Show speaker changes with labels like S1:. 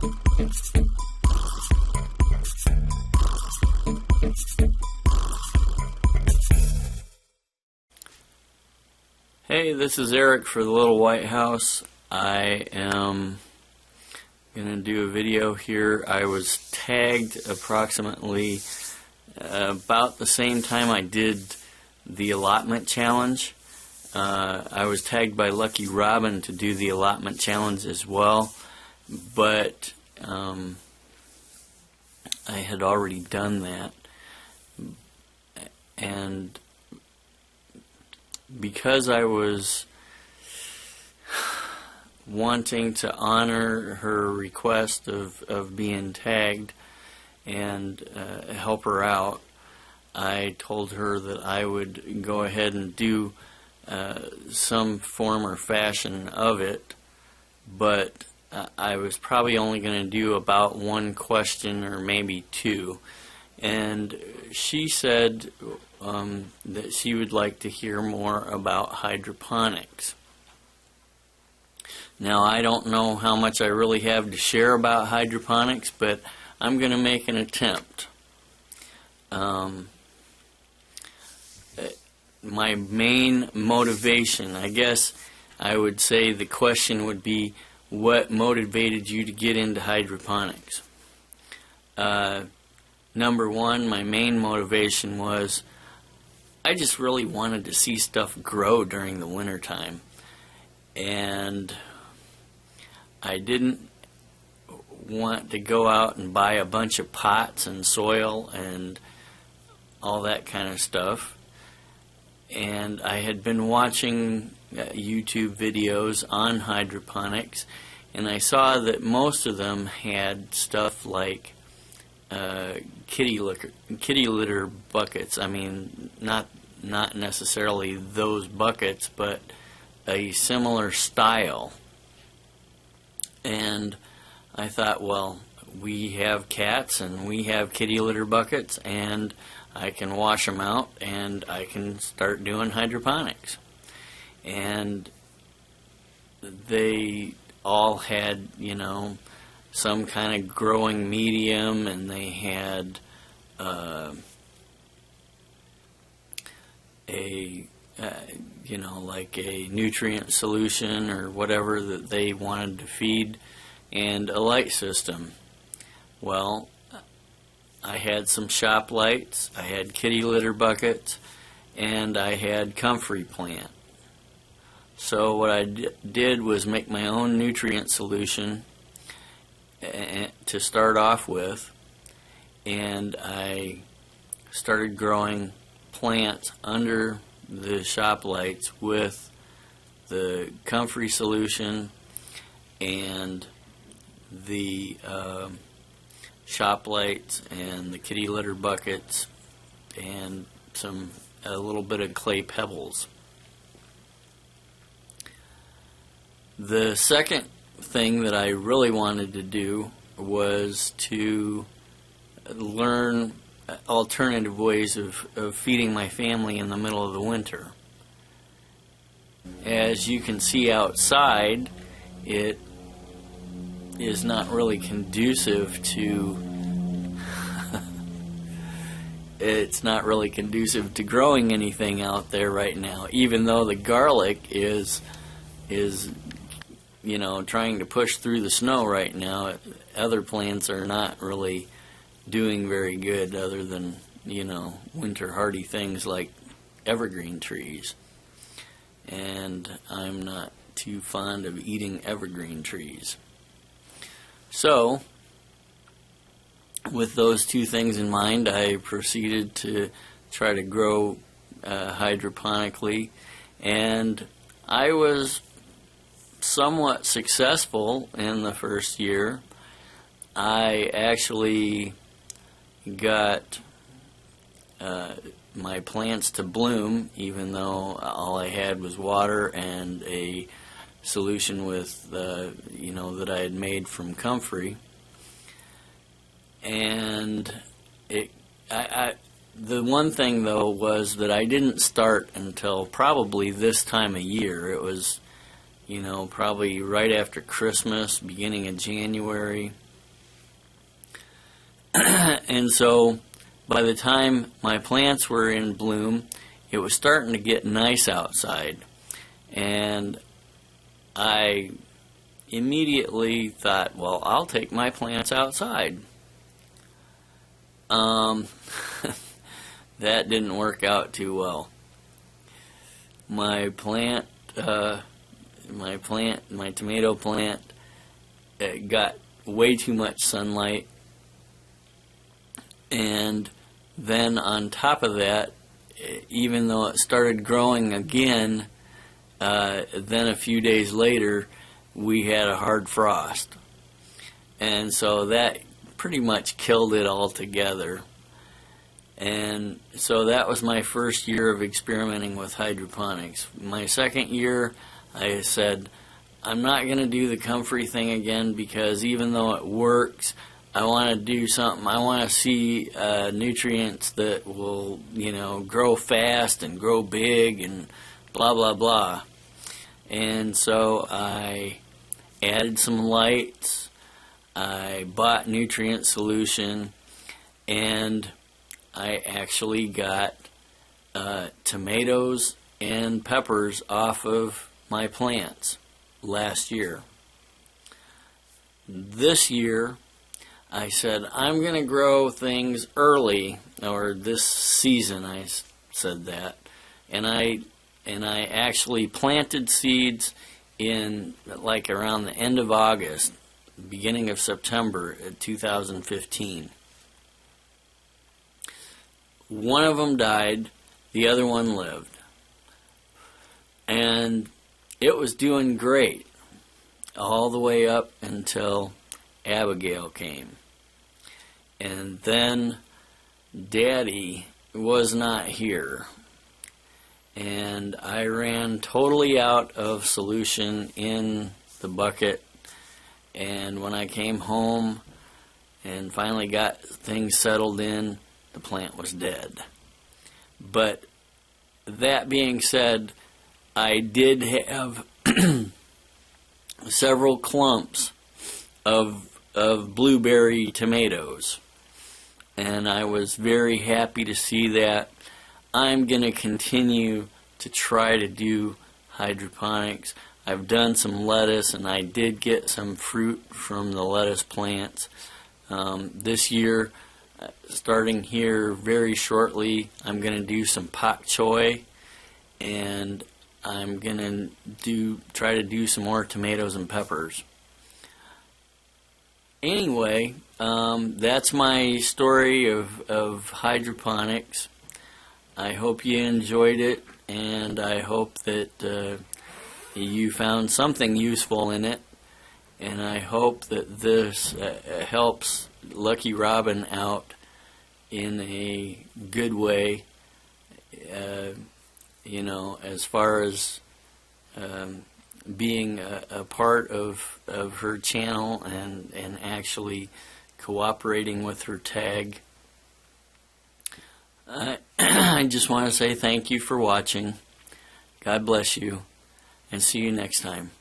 S1: Hey, this is Eric for the Little White House. I am going to do a video here. I was tagged approximately about the same time I did the allotment challenge. I was tagged by Lucky Robin to do the allotment challenge as well, but I had already done that, and because I was wanting to honor her request of being tagged and help her out, I told her that I would go ahead and do some form or fashion of it, but I was probably only going to do about one question or maybe two. And she said that she would like to hear more about hydroponics. Now, I don't know how much I really have to share about hydroponics, but I'm going to make an attempt. My main motivation, I guess I would say the question would be, what motivated you to get into hydroponics? Number one, my main motivation was I just really wanted to see stuff grow during the wintertime. And I didn't want to go out and buy a bunch of pots and soil and all that kind of stuff. And I had been watching YouTube videos on hydroponics, and I saw that most of them had stuff like kitty litter buckets. I mean, not necessarily those buckets, but a similar style. And I thought, well, we have cats and we have kitty litter buckets, and I can wash them out and I can start doing hydroponics. And they all had, you know, some kind of growing medium, and they had you know, like a nutrient solution or whatever that they wanted to feed, and a light system. Well, I had some shop lights, I had kitty litter buckets, and I had comfrey plant. So what I did was make my own nutrient solution to start off with, and I started growing plants under the shop lights with the comfrey solution and the shop lights and the kitty litter buckets and a little bit of clay pebbles. The second thing that I really wanted to do was to learn alternative ways of feeding my family in the middle of the winter. As you can see outside, it is not really conducive to it's not really conducive to growing anything out there right now, even though the garlic is you know, trying to push through the snow right now. Other plants are not really doing very good, other than, you know, winter hardy things like evergreen trees. And I'm not too fond of eating evergreen trees. So, with those two things in mind, I proceeded to try to grow hydroponically, and I was somewhat successful in the first year. I actually got my plants to bloom, even though all I had was water and a solution with you know, that I had made from comfrey. And the one thing though was that I didn't start until probably this time of year. It was, you know, probably right after Christmas, beginning of January. And so by the time my plants were in bloom, it was starting to get nice outside. And I immediately thought, well, I'll take my plants outside. That didn't work out too well. My tomato plant, it got way too much sunlight, and then on top of that, even though it started growing again, then a few days later we had a hard frost, and so that pretty much killed it altogether. And so that was my first year of experimenting with hydroponics. My second year, I said, I'm not going to do the comfrey thing again, because even though it works, I want to do something. I want to see nutrients that will, grow fast and grow big and blah, blah, blah. And so I added some lights. I bought nutrient solution, and I actually got tomatoes and peppers off of my plants last year. This year, I said, I'm going to grow things early, or this season I said that, and I actually planted seeds in like around the end of August, beginning of September 2015. One of them died, the other one lived. And it was doing great all the way up until Abigail came. And then Daddy was not here. And I ran totally out of solution in the bucket. And when I came home and finally got things settled in, the plant was dead. But that being said, I did have several clumps of blueberry tomatoes, and I was very happy to see that. I'm going to continue to try to do hydroponics. I've done some lettuce, and I did get some fruit from the lettuce plants. This year, starting here very shortly, I'm going to do some pak choi, and I'm going to try to do some more tomatoes and peppers. Anyway, that's my story of hydroponics. I hope you enjoyed it, and I hope that you found something useful in it, and I hope that this helps Lucky Robin out in a good way, as far as being a part of her channel and actually cooperating with her tag. I just want to say thank you for watching. God bless you, and see you next time.